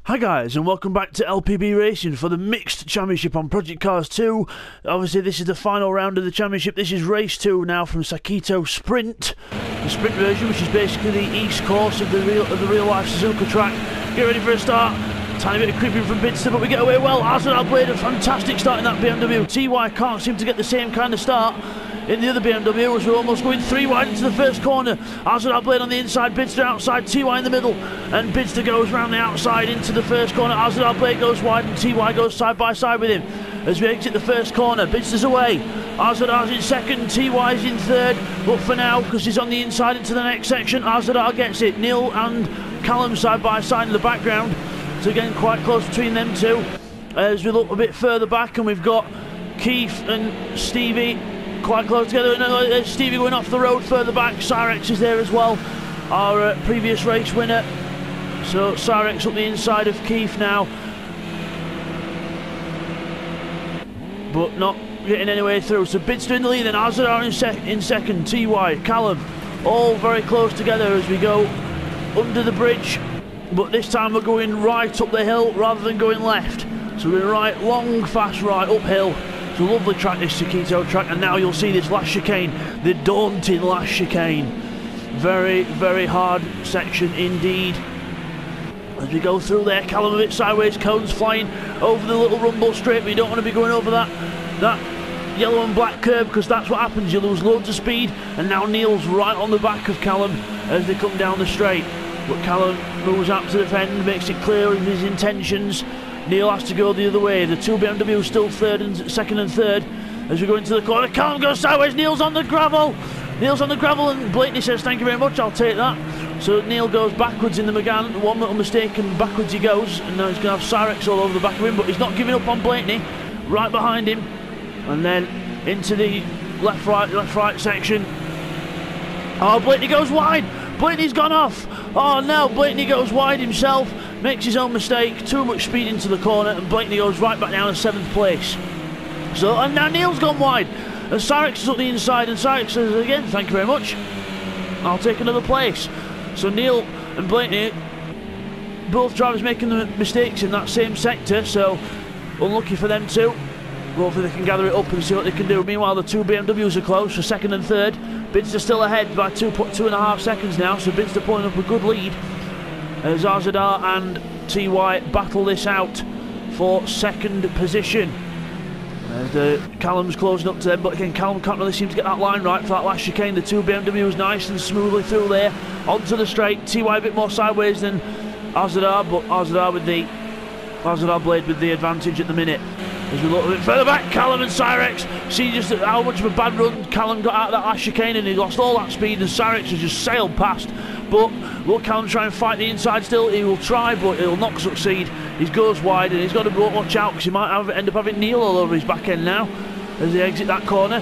Hi guys, and welcome back to LPB Racing for the Mixed Championship on Project Cars 2. Obviously this is the final round of the championship. This is race 2 now from Sakito Sprint. The sprint version, which is basically the east course of the real life Suzuka track. Get ready for a start. Tiny bit of creeping from Bidzster, but we get away well. Arsenal Blade, a fantastic start in that BMW. TY can't seem to get the same kind of start in the other BMW, as we're almost going 3 wide into the first corner. Arsenal Blade on the inside, Bidzster outside, TY in the middle, and Bidzster goes round the outside into the first corner. Arsenal Blade goes wide and TY goes side by side with him. As we exit the first corner, Bidzster's away. Arzadar in second, TY's in third, but for now, because he's on the inside into the next section, Arzadar gets it. Neil and Callum side by side in the background. So again, quite close between them two. As we look a bit further back, and we've got Keith and Stevie quite close together, and there's Stevie going off the road further back. Cyrex is there as well, our previous race winner. So Cyrex up the inside of Keith now, but not getting any way through. So Bidzster in the lead, and Arzadar in second, TY, Callum, all very close together as we go under the bridge. But this time we're going right up the hill rather than going left. So we're right, long, fast right, uphill. It's a lovely track, this Sakito track, and now you'll see this last chicane, the daunting last chicane. Very, very hard section indeed. As we go through there, Callum a bit sideways, cones flying over the little rumble strip. We don't want to be going over that yellow and black curb, because that's what happens, you lose loads of speed. And now Neil's right on the back of Callum as they come down the straight. But Callum moves out to defend, makes it clear of his intentions. Neil has to go the other way. The two BMWs still second and third. As we go into the corner, Callum goes sideways, Neil's on the gravel. Neil's on the gravel, and Blakeney says, thank you very much, I'll take that. So Neil goes backwards in the Megane, one little mistake and backwards he goes. And now he's going to have Cyrex all over the back of him, but he's not giving up on Blakeney. Right behind him. And then into the left-right section. Oh, Blakeney goes wide. Blakeney's gone off. Oh no, Blakeney goes wide himself, makes his own mistake, too much speed into the corner, and Blakeney goes right back down to 7th place. So, and now Neil's gone wide, and Cyrex is up the inside, and Cyrex says again, thank you very much, I'll take another place. So Neil and Blakeney, both drivers making the mistakes in that same sector, so unlucky for them too. Hopefully they can gather it up and see what they can do. Meanwhile, the two BMWs are close for second and third. Bidzster still ahead by 2.5 seconds now, so Bidzster pulling up a good lead as Arzadar and TY battle this out for second position. Callum's closing up to them, but again, Callum can't really seem to get that line right for that last chicane. The two BMWs nice and smoothly through there, onto the straight. TY a bit more sideways than Arzadar, but Arzadar Blade with the advantage at the minute. As we look a bit further back, Callum and Cyrex, see just how much of a bad run Callum got out of that last chicane, and he lost all that speed, and Cyrex has just sailed past. But look, Callum try and fight the inside still. He will try, but he'll not succeed. He goes wide, and he's got to watch out, because he might end up having Neil all over his back end now as they exit that corner.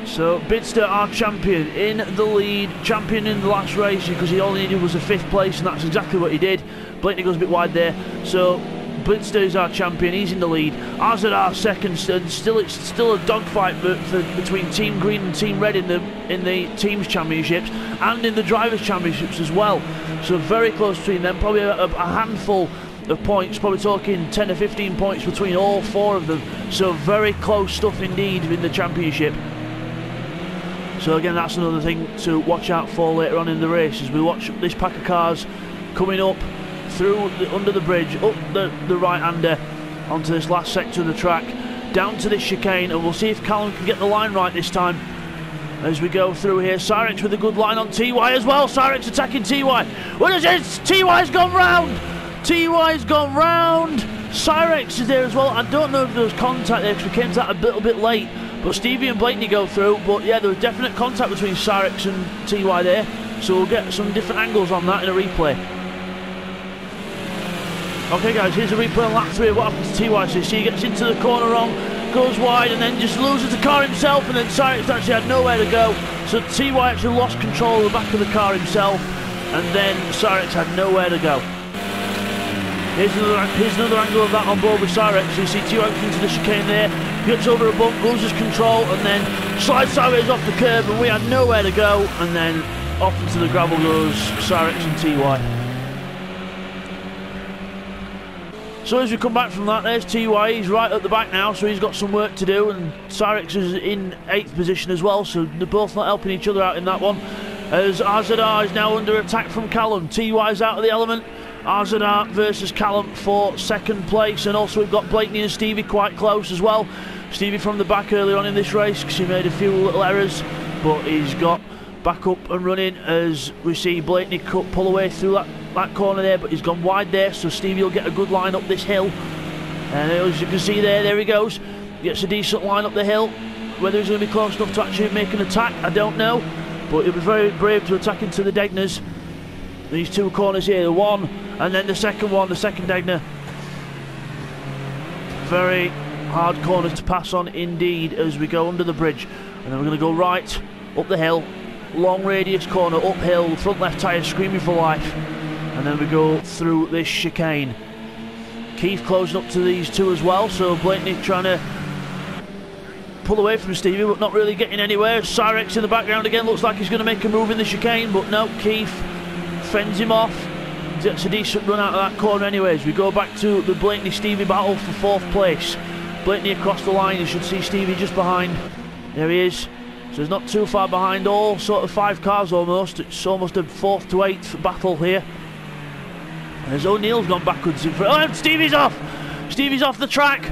So Bidzster, our champion, in the lead, champion in the last race, because he only needed was a 5th place, and that's exactly what he did. Blakeney goes a bit wide there, so Bidzster is our champion, he's in the lead. Arzadar second, and it's still a dogfight between Team Green and Team Red in the Teams Championships and in the Drivers Championships as well. So very close between them, probably a handful of points, probably talking 10 or 15 points between all 4 of them. So very close stuff indeed in the championship. So again, that's another thing to watch out for later on in the race as we watch this pack of cars coming up through under the bridge, up the right-hander onto this last sector of the track, down to this chicane, and we'll see if Callum can get the line right this time as we go through here. Cyrex with a good line on TY as well. Cyrex attacking TY. What is this? TY's gone round. TY's gone round. Cyrex is there as well. I don't know if there was contact there because we came to that a little bit late. But Stevie and Blakeney go through, but yeah, there was definite contact between Cyrex and TY there, so we'll get some different angles on that in a replay. Okay guys, here's a replay on lap 3 of what happens to TY. So you see he gets into the corner wrong, goes wide, and then just loses the car himself, and then Cyrex actually had nowhere to go. So TY actually lost control of the back of the car himself, and then Cyrex had nowhere to go. Here's another angle of that on board with Cyrex. So you see TY into the chicane there, gets over a bump, loses control, and then slides sideways off the curb, and we had nowhere to go. And then off into the gravel goes Cyrex and TY. So as we come back from that, there's TY, he's right at the back now, so he's got some work to do, and Cyrex is in 8th position as well, so they're both not helping each other out in that one. As RZR is now under attack from Callum, TY's out of the element, RZR versus Callum for 2nd place, and also we've got Blakeney and Stevie quite close as well. Stevie from the back earlier on in this race because he made a few little errors, but he's got back up and running as we see Blakeney pull away through that corner there, but he's gone wide there, so Stevie will get a good line up this hill. And as you can see there he goes, gets a decent line up the hill. Whether he's going to be close enough to actually make an attack, I don't know, but he'll be very brave to attack into the Degners. These two corners here, the one and then the second one, the second Degner. Very hard corners to pass on indeed as we go under the bridge, and then we're going to go right up the hill, long radius corner uphill, front left tyre screaming for life, and then we go through this chicane. Keith closing up to these two as well, so Blakeney trying to pull away from Stevie but not really getting anywhere. Cyrex in the background again, looks like he's going to make a move in the chicane, but no, Keith fends him off. Gets a decent run out of that corner anyways. We go back to the Blakeney-Stevie battle for 4th place. Blakeney across the line, you should see Stevie just behind. There he is. So he's not too far behind, all sort of 5 cars almost. It's almost a 4th to 8th battle here. As O'Neill's gone backwards in front. Oh, and Stevie's off! Stevie's off the track.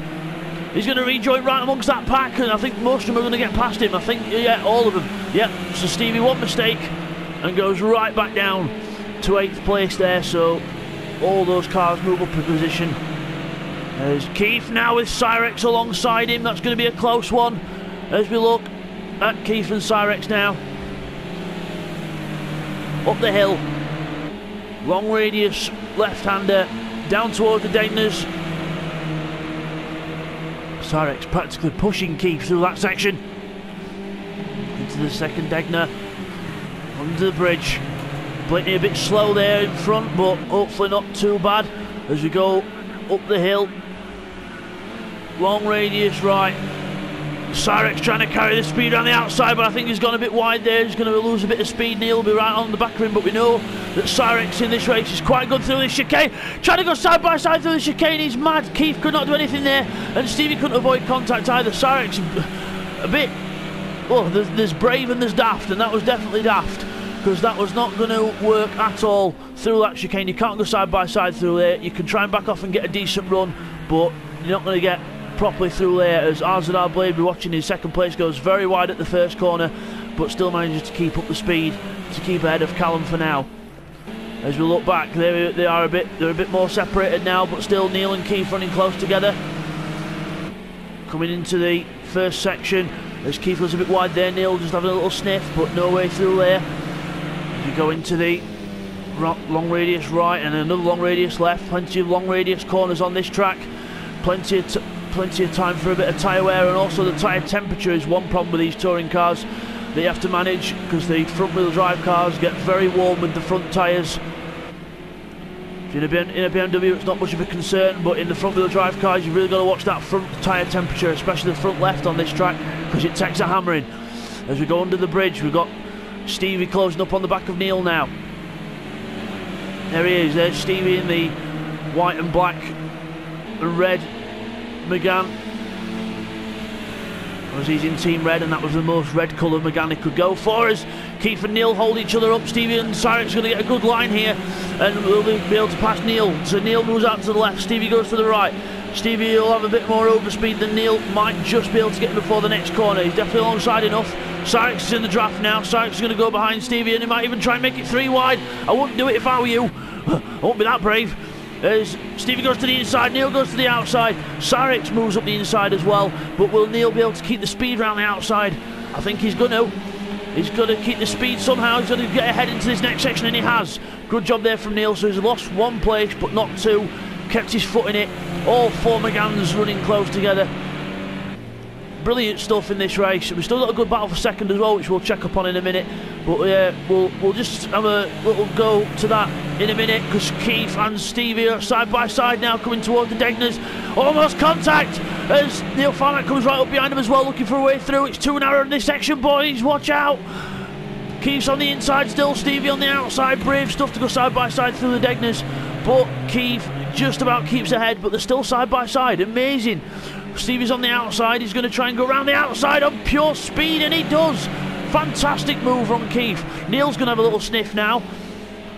He's going to rejoin right amongst that pack, and I think most of them are going to get past him. I think, yeah, all of them. Yeah, so Stevie, one mistake, and goes right back down to 8th place there, so all those cars move up in position. There's Keith now with Cyrex alongside him. That's going to be a close one as we look at Keith and Cyrex now. Up the hill, long radius left-hander down towards the Degners. Cyrex practically pushing Keith through that section into the second Degner under the bridge. Blakeney a bit slow there in front, but hopefully not too bad as we go up the hill. Long radius right. Cyrex trying to carry the speed around the outside, but I think he's gone a bit wide there. He's going to lose a bit of speed. Neil will be right on the back of him, but we know that Cyrex in this race is quite good through this chicane. Trying to go side by side through the chicane, he's mad. Keith could not do anything there, and Stevie couldn't avoid contact either. Cyrex a bit, well, there's brave and there's daft, and that was definitely daft, because that was not going to work at all through that chicane. You can't go side by side through there. You can try and back off and get a decent run, but you're not going to get properly through there, as RZR Blade, we're watching his 2nd place, goes very wide at the first corner, but still manages to keep up the speed to keep ahead of Callum for now. As we look back, they're a bit more separated now, but still Neil and Keith running close together. Coming into the first section, as Keith was a bit wide there, Neil just having a little sniff, but no way through there. As we go into the long radius right and another long radius left, plenty of long radius corners on this track, plenty of time for a bit of tyre wear, and also the tyre temperature is one problem with these touring cars that you have to manage, because the front wheel drive cars get very warm with the front tyres. If you're in a BMW it's not much of a concern, but in the front wheel drive cars you've really got to watch that front tyre temperature, especially the front left on this track, because it takes a hammering. As we go under the bridge, we've got Stevie closing up on the back of Neil now. There he is, there's Stevie in the white and black and red Megane, as he's in team red, and that was the most red colour Megane he could go for. As Keith and Neil hold each other up, Stevie and Cyrex going to get a good line here, and we'll be able to pass Neil. So Neil moves out to the left, Stevie goes to the right. Stevie will have a bit more overspeed than Neil, might just be able to get him before the next corner. He's definitely alongside enough. Cyrex is in the draft now. Cyrex is going to go behind Stevie, and he might even try and make it 3 wide. I wouldn't do it if I were you. I won't be that brave. As Stevie goes to the inside, Neil goes to the outside. Cyrex moves up the inside as well, but will Neil be able to keep the speed around the outside? I think he's going to. He's got to keep the speed somehow. He's going to get ahead into this next section, and he has. Good job there from Neil. So he's lost 1 place, but not 2. Kept his foot in it. All 4 Meganes running close together. Brilliant stuff in this race. We've still got a good battle for 2nd as well, which we'll check up on in a minute. But we'll just have a little go to that in a minute, because Keith and Stevie are side by side now, coming towards the Degners. Almost contact as Neil Farmack comes right up behind him as well, looking for a way through. It's too narrow in this section, boys. Watch out. Keith's on the inside still, Stevie on the outside. Brave stuff to go side by side through the Degners, but Keith just about keeps ahead, but they're still side by side. Amazing. Stevie's on the outside, he's going to try and go around the outside on pure speed, and he does. Fantastic move from Keith. Neil's going to have a little sniff now.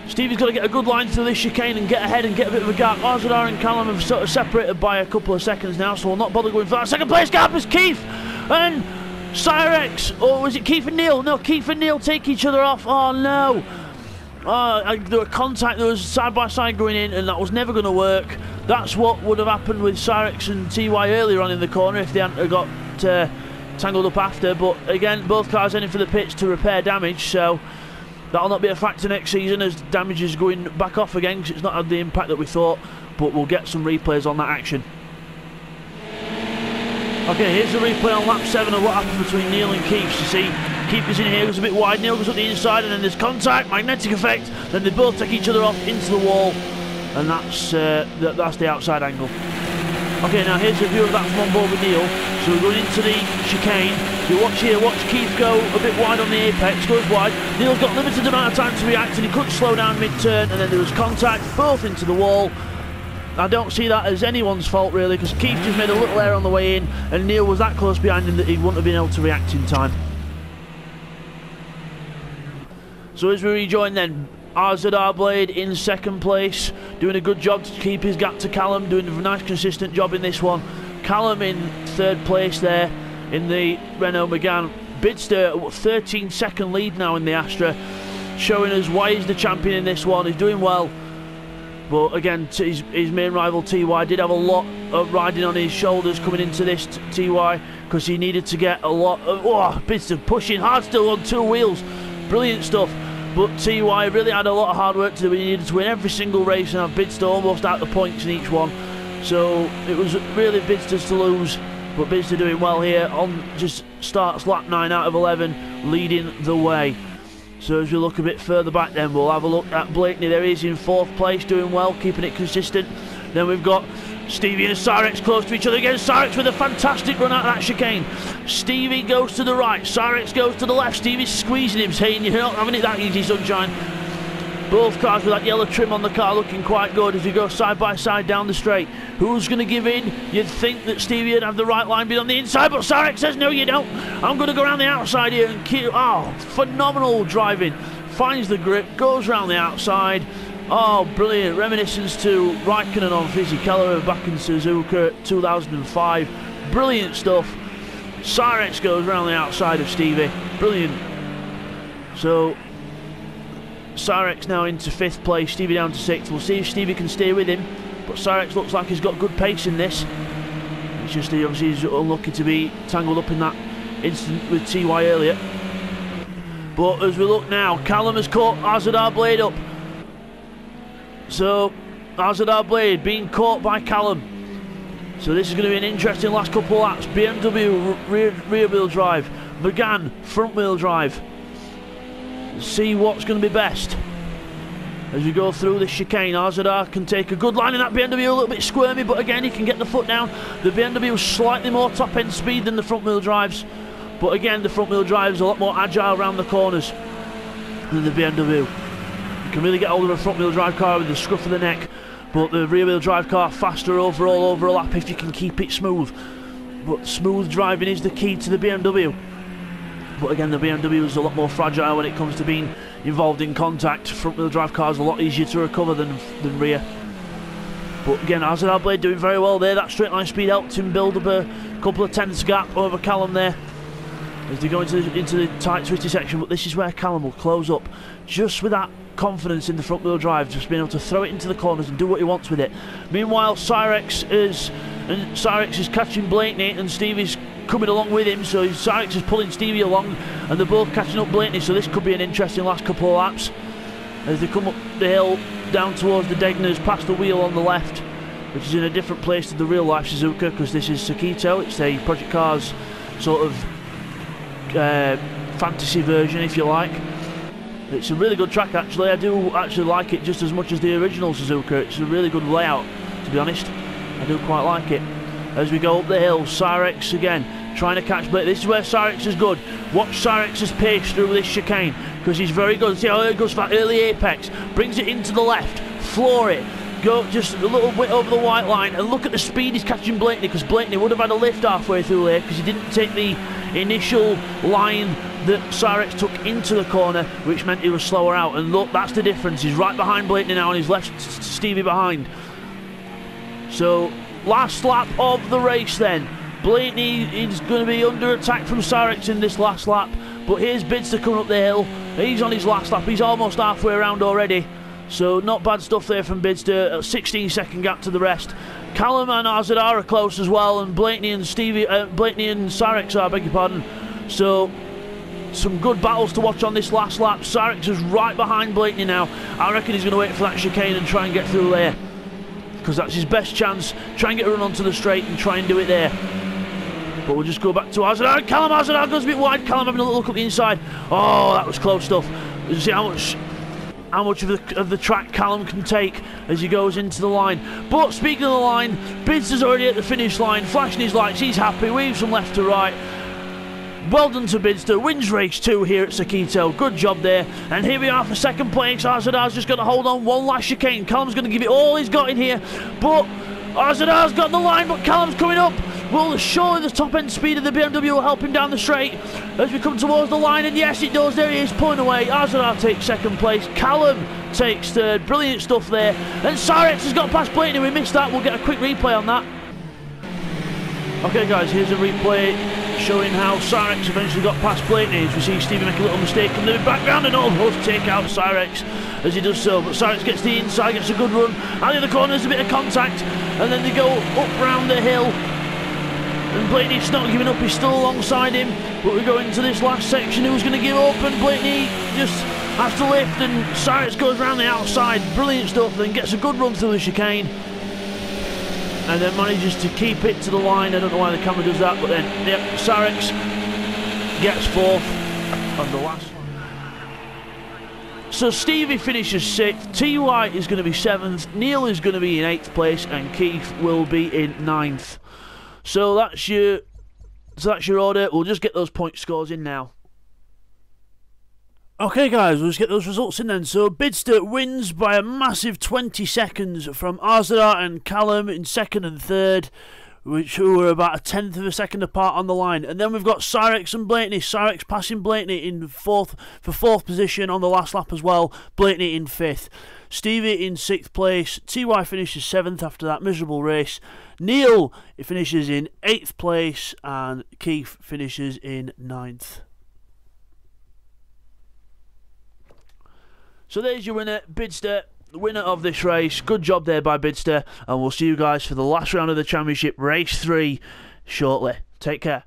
Stevie's got to get a good line through this chicane and get ahead and get a bit of a gap. Arzadar and Callum have sort of separated by a couple of seconds now, so we'll not bother going for that second place gap as Keith and Cyrex, or was it Keith and Neil? No, Keith and Neil take each other off. Oh no. There were contact, there was side by side going in, and that was never going to work. That's what would have happened with Cyrex and TY earlier on in the corner if they hadn't got tangled up after. But again, both cars heading for the pits to repair damage, so that'll not be a factor next season as damage is going back off again because it's not had the impact that we thought. But we'll get some replays on that action. Okay, here's the replay on lap 7 of what happened between Neil and Keith. You see, Keith is in here, goes a bit wide, Neil goes up the inside, and then there's contact, magnetic effect, then they both take each other off into the wall, and that's the outside angle. Okay, now here's a view of that from on board with Neil. So we're going into the chicane. So watch here, watch Keith go a bit wide on the apex, goes wide. Neil's got limited amount of time to react, and he couldn't slow down mid-turn, and then there was contact, both into the wall. I don't see that as anyone's fault really, because Keith just made a little error on the way in, and Neil was that close behind him that he wouldn't have been able to react in time. So as we rejoin then, Arzadar Blade in second place, doing a good job to keep his gap to Callum, doing a nice consistent job in this one. Callum in third place there in the Renault Megane. Bidzster, 13-second lead now in the Astra, showing us why he's the champion in this one. He's doing well. But again, his main rival TY did have a lot of riding on his shoulders coming into this TY, because he needed to get a lot of Bidzster pushing hard still on two wheels. Brilliant stuff. But TY really had a lot of hard work to do. He needed to win every single race and have Bidzster almost out the points in each one. So it was really Bidzster's to lose. But Bidzster doing well here on just starts lap 9 out of 11, leading the way. So as we look a bit further back then, we'll have a look at Blakeney. There he is in fourth place, doing well, keeping it consistent. Then we've got Stevie and Cyrex close to each other again. Cyrex with a fantastic run out of that chicane. Stevie goes to the right, Cyrex goes to the left. Stevie's squeezing him, saying you're not having it that easy, sunshine. Both cars with that yellow trim on the car looking quite good as we go side by side down the straight. Who's going to give in? You'd think that Stevie would have the right line being on the inside, but Cyrex says no you don't. I'm going to go around the outside here and keep... Oh, phenomenal driving. Finds the grip, goes around the outside. Oh, brilliant. Reminiscence to Raikkonen on Fisichella back in Suzuka 2005. Brilliant stuff. Cyrex goes around the outside of Stevie. Brilliant. So Cyrex now into 5th place, Stevie down to 6th. We'll see if Stevie can stay with him, but Cyrex looks like he's got good pace in this. It's just he obviously is unlucky to be tangled up in that incident with TY earlier. But as we look now, Callum has caught Arzadar Blade up. So Arzadar Blade being caught by Callum. So this is going to be an interesting last couple of laps. BMW rear wheel drive, Megane front wheel drive. See what's going to be best as we go through this chicane. Arzadar can take a good line in that BMW, a little bit squirmy, but again he can get the foot down. The BMW is slightly more top end speed than the front wheel drives, but again the front wheel drive is a lot more agile around the corners than the BMW. You can really get hold of a front wheel drive car with the scruff of the neck, but the rear wheel drive car faster overall over a lap if you can keep it smooth. But smooth driving is the key to the BMW. But again, the BMW is a lot more fragile when it comes to being involved in contact. Front wheel drive cars are a lot easier to recover than rear. But again, Arzadar Blade doing very well there. That straight line speed helped him build up a couple of tenths gap over Callum there as they go into the tight twisty section. But this is where Callum will close up, just with that confidence in the front wheel drive, just being able to throw it into the corners and do what he wants with it. Meanwhile, Cyrex is catching Blakeney and Stevie's coming along with him, so Cyrex is pulling Stevie along and they're both catching up Blakeney, so this could be an interesting last couple of laps as they come up the hill down towards the Degners, past the wheel on the left, which is in a different place to the real life Suzuka because this is Sakito. It's a Project Cars sort of fantasy version, if you like. It's a really good track actually. I do actually like it just as much as the original Suzuka. It's a really good layout, to be honest. I do quite like it. as we go up the hill. Cyrex again, trying to catch Blake. This is where Cyrex is good. Watch Cyrex's pace through this chicane, because he's very good. See how it goes for that early apex. Brings it into the left, floor it. Go just a little bit over the white line, and look at the speed he's catching Blakeney, because Blakeney would have had a lift halfway through there because he didn't take the initial line that Cyrex took into the corner, which meant he was slower out. And look, that's the difference. He's right behind Blakeney now, and he's left Stevie behind. So last lap of the race then. Blakeney is going to be under attack from Cyrex in this last lap, but here's Bidzster coming up the hill. He's on his last lap. He's almost halfway around already. So not bad stuff there from Bidzster. A 16-second gap to the rest. Callum and RZR are close as well, and Blakeney and Cyrex are, beg your pardon. So some good battles to watch on this last lap. Cyrex is right behind Blakeney now. I reckon he's going to wait for that chicane and try and get through there, because that's his best chance. Try and get a run onto the straight and try and do it there. But we'll just go back to RZR. Callum, RZR goes a bit wide. Callum having a look up the inside. Oh, that was close stuff. You see how much of the track Callum can take as he goes into the line. But speaking of the line, Bidzster's already at the finish line, flashing his lights. He's happy, weaves from left to right. Well done to Bidzster, wins race 2 here at Sakito. Good job there. And here we are for second place. RZR's just got to hold on one last chicane. Callum's going to give it all he's got in here, but RZR's got the line, but Callum's coming up. Well, surely the top end speed of the BMW will help him down the straight as we come towards the line, and yes it does. There he is, pulling away. RZR takes second place, Callum takes third. Brilliant stuff there. And Cyrex has got past Blakeney. We missed that. We'll get a quick replay on that. Okay guys, here's a replay showing how Cyrex eventually got past Blakeney, as we see Stevie make a little mistake in the background and almost take out Cyrex as he does so. But Cyrex gets the inside, gets a good run. Out of the corner, there's a bit of contact, and then they go up round the hill. And Blakeney's not giving up, he's still alongside him. But we go into this last section, who's going to give up, and Blakeney just has to lift, and Cyrex goes around the outside. Brilliant stuff, then gets a good run through the chicane. And then manages to keep it to the line. I don't know why the camera does that, but then, yep, Cyrex gets fourth on the last one. So Stevie finishes 6th, TY is going to be 7th, Neil is going to be in 8th place, and Keith will be in 9th. So that's your order. We'll just get those point scores in now. Okay guys, we'll just get those results in then. So Bidzster wins by a massive 20 seconds from RZR and Callum in 2nd and 3rd, who were about a 1/10 of a second apart on the line. And then we've got Cyrex and Blakeney. Cyrex passing Blakeney in 4th position on the last lap as well. Blakeney in 5th. Stevie in 6th place. TY finishes 7th after that miserable race. Neil finishes in 8th place, and Keith finishes in 9th. So there's your winner, Bidzster, the winner of this race. Good job there by Bidzster, and we'll see you guys for the last round of the championship, race 3, shortly. Take care.